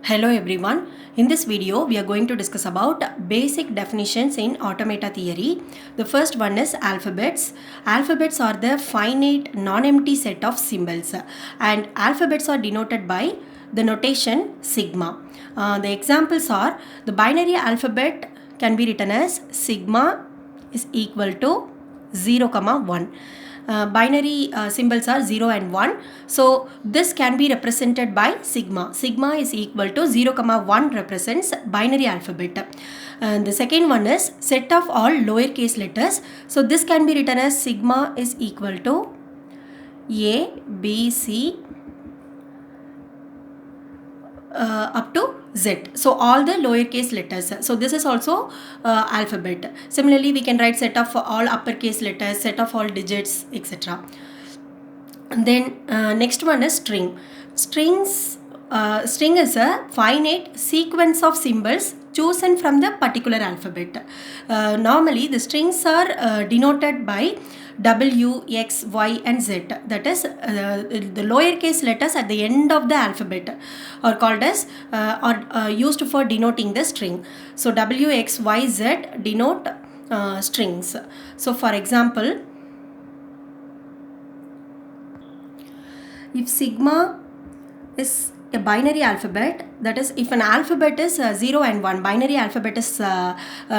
Hello everyone. In this video, we are going to discuss about basic definitions in automata theory. The first one is alphabets. Alphabets are the finite non-empty set of symbols and alphabets are denoted by the notation sigma. The examples are the binary alphabet can be written as sigma is equal to 0, 1. Binary symbols are 0 and 1. So this can be represented by sigma. Sigma is equal to 0, 1 represents binary alphabet. And the second one is set of all lowercase letters. So this can be written as sigma is equal to A, B, C up to Z. So all the lowercase letters. So this is also alphabet. Similarly, we can write set of all uppercase letters, set of all digits, etc. Then next one is string. String is a finite sequence of symbols chosen from the particular alphabet. Normally, the strings are denoted by W, X, Y and Z. That is the lowercase letters at the end of the alphabet are called as or used for denoting the string. So W, X, Y, Z denote strings. So for example, if sigma is a binary alphabet, that is if an alphabet is 0 and 1, binary alphabet is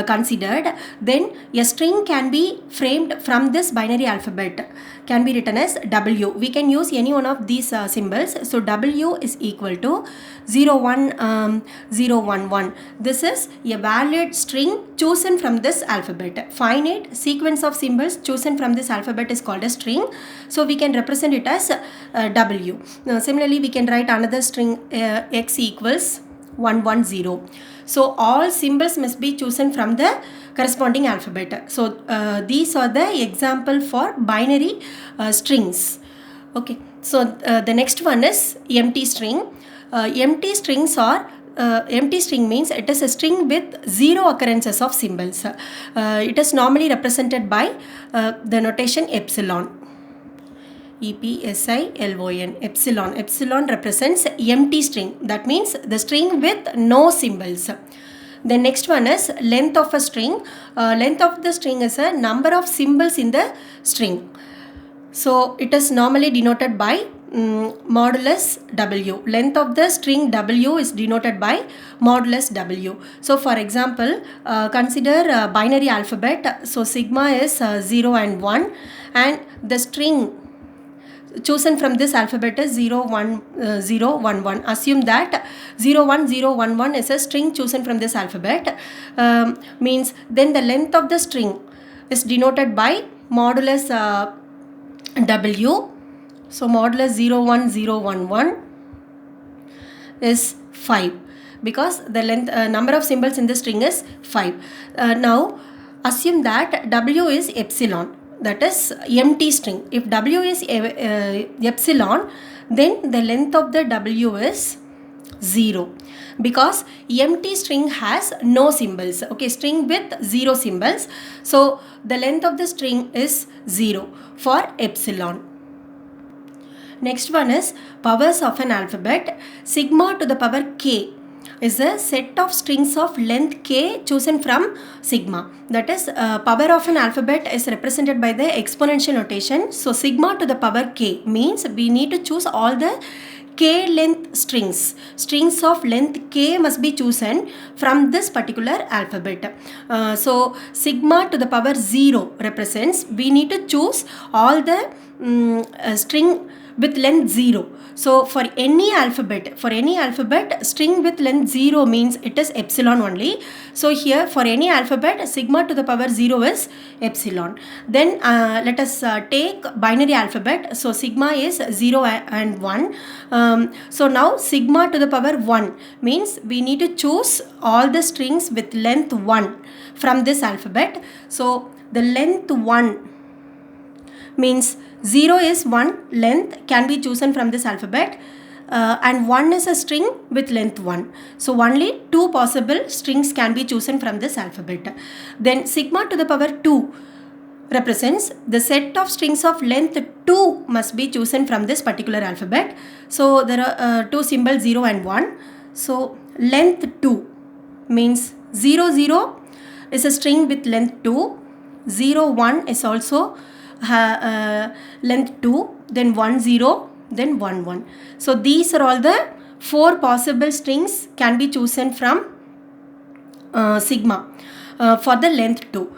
considered, then a string can be framed from this binary alphabet, can be written as W. We can use any one of these symbols. So W is equal to 0, 1, 0, 1, 1. This is a valid string chosen from this alphabet. Finite sequence of symbols chosen from this alphabet is called a string. So we can represent it as W. Similarly, we can write another string X equals 110. So all symbols must be chosen from the corresponding alphabet. So these are the example for binary strings. Okay. So the next one is empty string. Empty strings are empty string means it is a string with zero occurrences of symbols. It is normally represented by the notation epsilon. Epsilon. Epsilon. Epsilon represents empty string. That means the string with no symbols. The next one is length of a string. Length of the string is a number of symbols in the string. So it is normally denoted by modulus W. Length of the string W is denoted by modulus W. So for example, consider binary alphabet. So sigma is 0 and 1 and the string chosen from this alphabet is 0, 1, 0, 1, 1. Assume that 0, 1, 0, 1, 1 is a string chosen from this alphabet. Means then the length of the string is denoted by modulus W. So modulus 0, 1, 0, 1, 1 is 5 because the length number of symbols in the string is 5. Now assume that W is epsilon. That is empty string. If W is epsilon, then the length of the W is 0 because empty string has no symbols. Okay, string with 0 symbols. So the length of the string is 0 for epsilon. Next one is powers of an alphabet. Sigma to the power k is a set of strings of length k chosen from sigma. That is power of an alphabet is represented by the exponential notation. So sigma to the power k means we need to choose all the k length strings. Strings of length k must be chosen from this particular alphabet. So sigma to the power 0 represents we need to choose all the string with length 0. So for any alphabet, string with length 0 means it is epsilon only. So here for any alphabet, sigma to the power 0 is epsilon. Then let us take binary alphabet. So sigma is 0 and 1. So now sigma to the power 1 means we need to choose all the strings with length 1 from this alphabet. So the length 1 means 0 is 1 length can be chosen from this alphabet and 1 is a string with length 1. So only 2 possible strings can be chosen from this alphabet. Then sigma to the power 2 represents the set of strings of length 2 must be chosen from this particular alphabet. So there are two symbols 0 and 1. So length 2 means 0 0 is a string with length 2, 0 1 is also length 2, then 1 0, then 1 1. So these are all the 4 possible strings can be chosen from sigma for the length 2.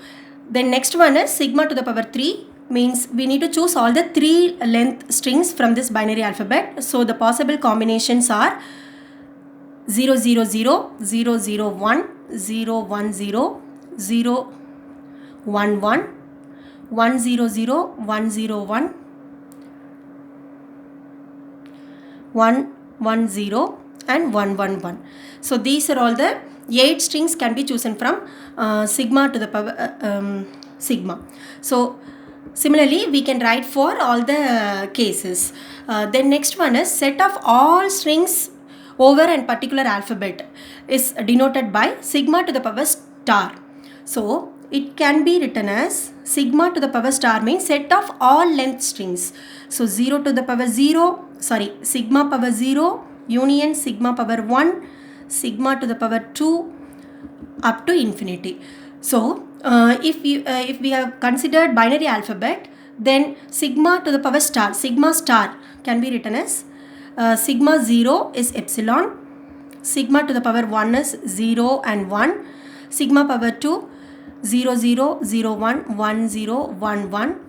Then next one is sigma to the power 3 means we need to choose all the 3 length strings from this binary alphabet. So the possible combinations are 0 0 0, 0 0 1, 0 1 0, 0 1 1, 1 0 0, 1 0 1, 1 1 0 and 1 1 1. So these are all the 8 strings can be chosen from sigma to the power sigma. So similarly we can write for all the cases. Then next one is set of all strings over a particular alphabet is denoted by sigma to the power star. So it can be written as sigma to the power star means set of all length strings. So 0 to the power 0, sigma power 0 union sigma power 1, sigma to the power 2 up to infinity. So if we have considered binary alphabet, then sigma to the power star, sigma star can be written as sigma 0 is epsilon, sigma to the power 1 is 0 and 1, sigma power 2 0 0 0 1 1 0 1 1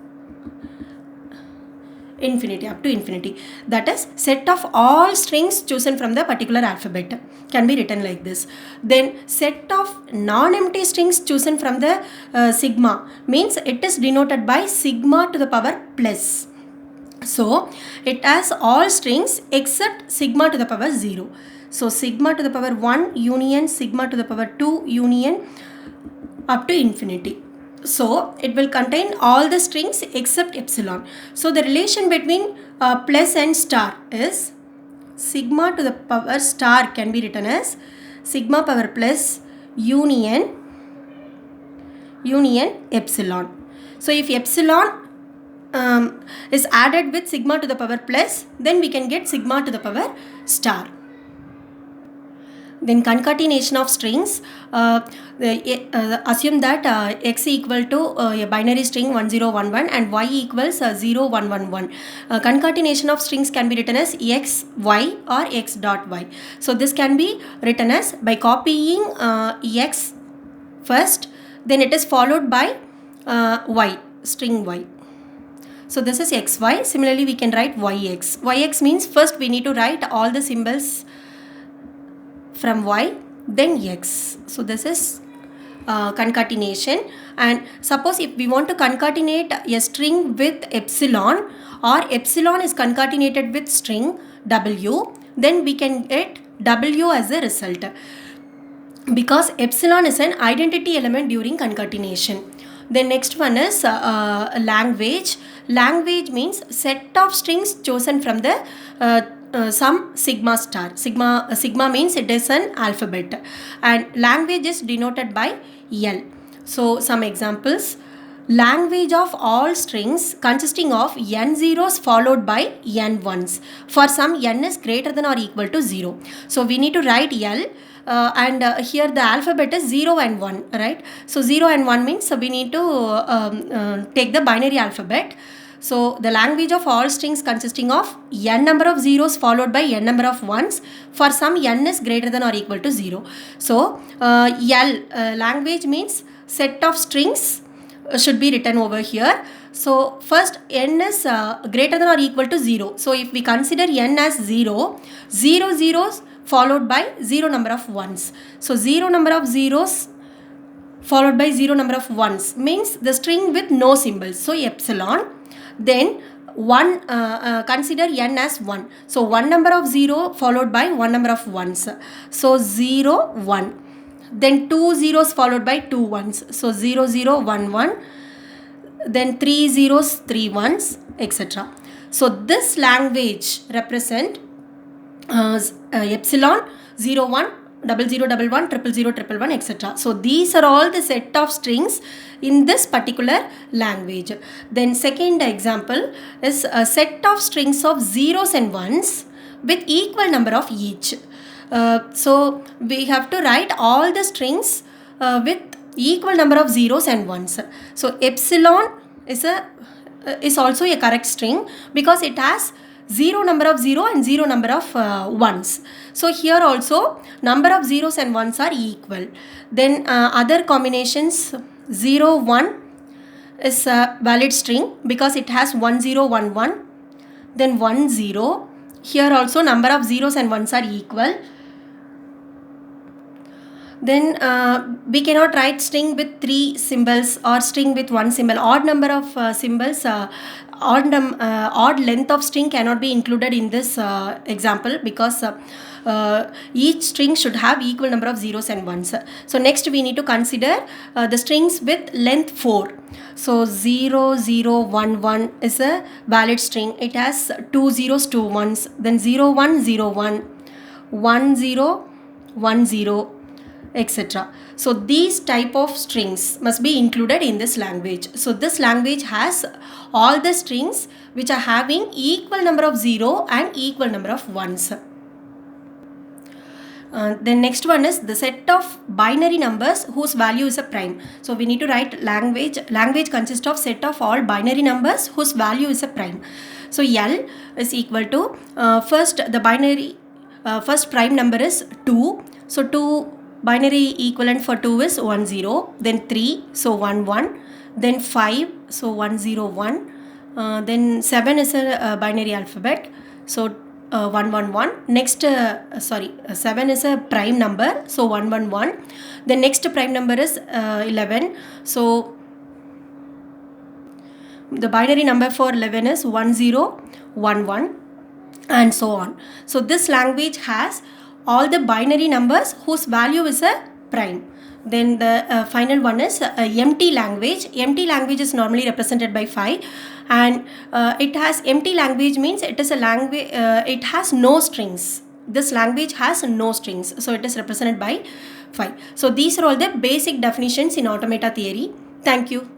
infinity up to infinity. That is set of all strings chosen from the particular alphabet can be written like this. Then set of non-empty strings chosen from the sigma means it is denoted by sigma to the power plus. So it has all strings except sigma to the power 0. So sigma to the power 1 union sigma to the power 2 union up to infinity. So it will contain all the strings except epsilon. So the relation between plus and star is sigma to the power star can be written as sigma power plus union epsilon. So if epsilon is added with sigma to the power plus, then we can get sigma to the power star. Then concatenation of strings, assume that x equal to a binary string 1011 and y equals 0111. Concatenation of strings can be written as x, y or x dot y. So this can be written as by copying x first, then it is followed by y, string y. So this is xy. Similarly, we can write yx. Yx means first we need to write all the symbols from y, then x. So this is concatenation. And suppose if we want to concatenate a string with epsilon, or epsilon is concatenated with string w, then we can get w as a result, because epsilon is an identity element during concatenation. The next one is language. Language means set of strings chosen from the some sigma star. Sigma means it is an alphabet, and language is denoted by L. So some examples: language of all strings consisting of n zeros followed by n ones for some n is greater than or equal to 0. So we need to write L. And here the alphabet is 0 and 1, right? So 0 and 1 means we need to take the binary alphabet. So the language of all strings consisting of n number of zeros followed by n number of ones for some n is greater than or equal to 0. So L, language means set of strings should be written over here. So first n is greater than or equal to 0. So if we consider n as 0, 0 zeros followed by 0 number of ones. So 0 number of zeros followed by 0 number of ones means the string with no symbols. So epsilon. Then 1, consider n as 1. So 1 number of 0 followed by 1 number of ones. So 0, 1. Then 2 zeros followed by 2 ones. So 0, 0, 1, 1. Then 3 zeros, 3 ones, etc. So this language represent epsilon 0 1 00 11 000 111 etc. So these are all the set of strings in this particular language. Then second example is a set of strings of zeros and ones with equal number of each. So we have to write all the strings with equal number of zeros and ones. So epsilon is also a correct string because it has number of 0 and number of ones. So here also number of zeros and ones are equal. Then other combinations, 0 1 is a valid string because it has 1 0 1 1, then 1 0. Here also number of zeros and ones are equal. Then we cannot write string with 3 symbols or string with 1 symbol. Odd number of symbols, odd length of string cannot be included in this example because each string should have equal number of zeros and ones. So next we need to consider the strings with length 4. So 0 0 1 1 is a valid string. It has 2 zeros, 2 ones. Then 0 1 0 1, 1 0 1 0, etc. So these type of strings must be included in this language. So this language has all the strings which are having equal number of 0 and equal number of ones. The next one is the set of binary numbers whose value is a prime. So we need to write language. Language consists of set of all binary numbers whose value is a prime. So L is equal to first the binary first prime number is 2. So 2 binary equivalent for 2 is 1 0, then 3, so 1 1, then 5, so 1 0 1, then 7 is a binary alphabet, so 1 1 1. Next 7 is a prime number, so 1 1 1. The next prime number is 11, so the binary number for 11 is 1 0 1 1, and so on. So this language has all the binary numbers whose value is a prime. Then the final one is empty language. Empty language is normally represented by 5, and it has empty language means it is a language, it has no strings. This language has no strings, so it is represented by 5. So these are all the basic definitions in automata theory. Thank you.